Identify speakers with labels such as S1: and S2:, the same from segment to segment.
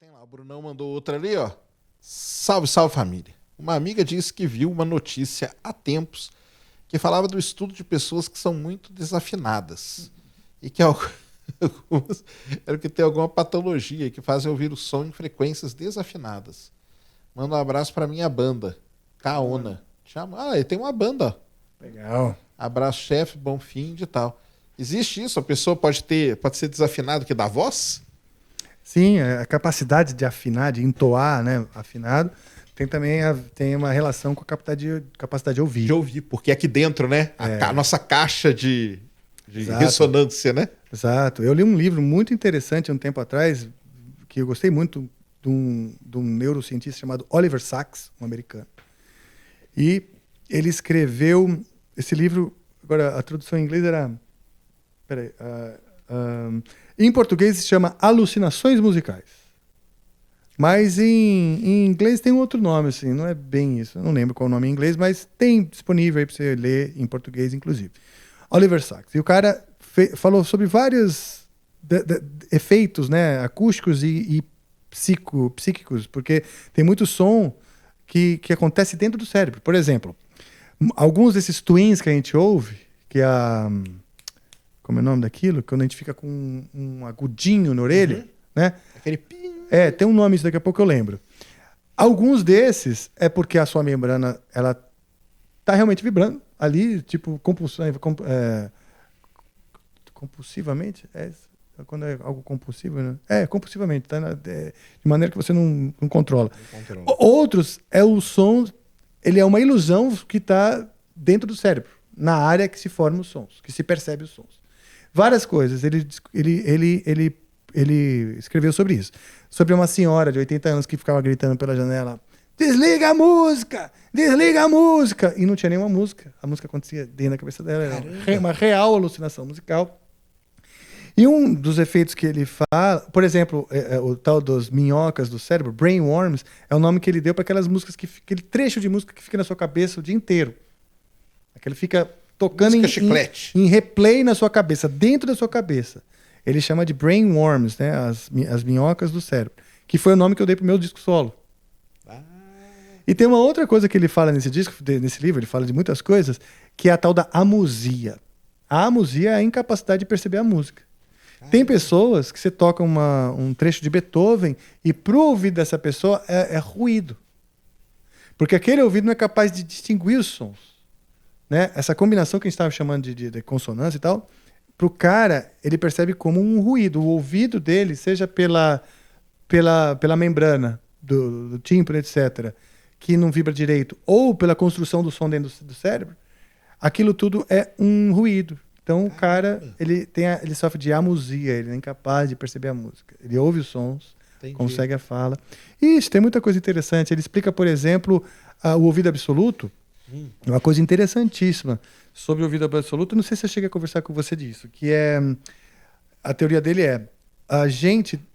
S1: tem lá, o Brunão mandou outra ali, ó. Salve, salve família. Uma amiga disse que viu uma notícia há tempos que falava do estudo de pessoas que são muito desafinadas e que algumas eram que tem alguma patologia que fazem ouvir o som em frequências desafinadas. Manda um abraço pra minha banda, Kaona. Ah, ele tem uma banda, ó.
S2: Legal.
S1: Abraço, chefe, bom fim de tal. Existe isso? A pessoa pode ser desafinado que dá voz?
S2: Sim, a capacidade de afinar, de entoar, né, afinado, tem também tem uma relação com a capacidade de ouvir.
S1: De ouvir, porque aqui dentro, né? A nossa caixa de ressonância, né?
S2: Exato. Eu li um livro muito interessante há um tempo atrás, que eu gostei muito, de um neurocientista chamado Oliver Sacks, um americano. E ele escreveu esse livro, agora a tradução em inglês era... Peraí. Em português se chama Alucinações Musicais. Mas em inglês tem um outro nome, assim, não é bem isso. Eu não lembro qual é o nome em inglês, mas tem disponível aí para você ler em português, inclusive. Oliver Sacks. E o cara falou sobre vários efeitos, né, acústicos e psíquicos, porque tem muito som que acontece dentro do cérebro. Por exemplo, alguns desses twins que a gente ouve, que é como é o nome daquilo? Quando a gente fica com um agudinho na orelha, né?
S1: Aquele pim.
S2: Tem um nome, isso daqui a pouco eu lembro. Alguns desses é porque a sua membrana, ela tá realmente vibrando ali, tipo, compulsivamente? Quando é algo compulsivo, né? Compulsivamente, tá? De maneira que você não controla. Outros é o som, ele é uma ilusão que está dentro do cérebro, na área que se formam os sons, que se percebe os sons. Várias coisas. Ele escreveu sobre isso. Sobre uma senhora de 80 anos que ficava gritando pela janela: desliga a música! Desliga a música! E não tinha nenhuma música. A música acontecia dentro da cabeça dela. Era uma real alucinação musical. E um dos efeitos que ele fala, por exemplo, o tal dos minhocas do cérebro, brainworms, é o nome que ele deu para aquelas músicas, aquele trecho de música que fica na sua cabeça o dia inteiro. Aquele fica tocando em replay na sua cabeça, dentro da sua cabeça. Ele chama de brainworms, né? As minhocas do cérebro. Que foi o nome que eu dei pro meu disco solo. E tem uma outra coisa que ele fala nesse livro, ele fala de muitas coisas, que é a tal da amusia. A amusia é a incapacidade de perceber a música. Tem pessoas que você toca um trecho de Beethoven e pro ouvido dessa pessoa é ruído. Porque aquele ouvido não é capaz de distinguir os sons. Né? Essa combinação que a gente estava chamando de consonância e tal, para o cara, ele percebe como um ruído. O ouvido dele, seja pela membrana do tímpano, etc., que não vibra direito, ou pela construção do som dentro do cérebro, aquilo tudo é um ruído. Então o cara, ele sofre de amusia, ele é incapaz de perceber a música. Ele ouve os sons, consegue a fala. Ixi, tem muita coisa interessante. Ele explica, por exemplo, o ouvido absoluto. Uma coisa interessantíssima sobre o ouvido absoluto, não sei se eu cheguei a conversar com você disso, que a teoria dele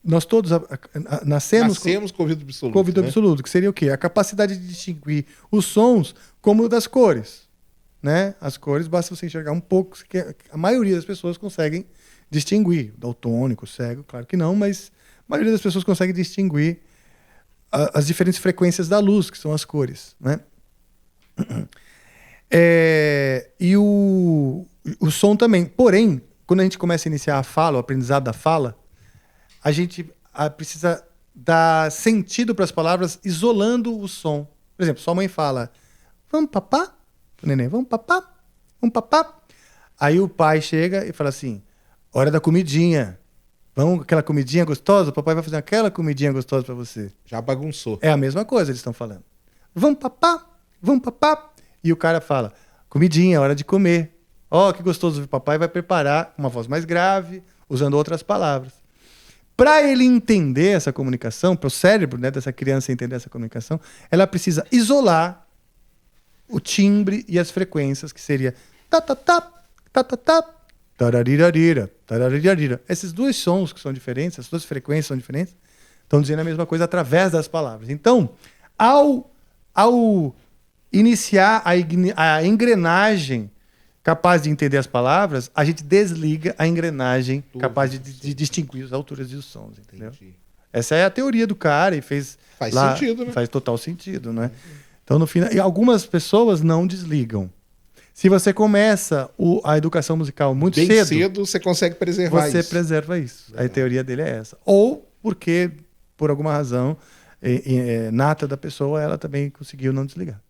S2: nós todos nascemos
S1: com o ouvido absoluto.
S2: Com o ouvido absoluto, que seria o quê? A capacidade de distinguir os sons como das cores. Né? As cores, basta você enxergar um pouco, que a maioria das pessoas conseguem distinguir. Daltônico, cego, claro que não, mas a maioria das pessoas consegue distinguir as diferentes frequências da luz, que são as cores. Né? E o som também. Porém, quando a gente começa a iniciar a fala, o aprendizado da fala, a gente precisa dar sentido para as palavras isolando o som. Por exemplo, sua mãe fala: vamos papá? O neném, vamos papá? Vamos papá? Aí o pai chega e fala assim: hora da comidinha. Vamos aquela comidinha gostosa? O papai vai fazer aquela comidinha gostosa para você.
S1: Já bagunçou.
S2: É a mesma coisa eles estão falando. Vamos papá? Vamos papá? E o cara fala: comidinha, hora de comer. Ó, que gostoso. O papai vai preparar uma voz mais grave, usando outras palavras. Para ele entender essa comunicação, para o cérebro, né, dessa criança entender essa comunicação, ela precisa isolar o timbre e as frequências, que seria ta-ta-ta, ta-ta-ta, tararirarira, tararirarira. Esses dois sons que são diferentes, essas duas frequências são diferentes, estão dizendo a mesma coisa através das palavras. Então, ao iniciar a engrenagem capaz de entender as palavras, a gente desliga a engrenagem capaz de distinguir as alturas e os sons, entendeu? Essa é a teoria do cara e fez
S1: Faz
S2: lá,
S1: sentido, né?
S2: faz total sentido, né? Então, no final, e algumas pessoas não desligam. Se você começa a educação musical muito
S1: Bem
S2: cedo,
S1: cedo você consegue preservar
S2: você
S1: isso.
S2: preserva isso.
S1: Legal.
S2: A teoria dele é essa. Ou porque, por alguma razão nata da pessoa, ela também conseguiu não desligar.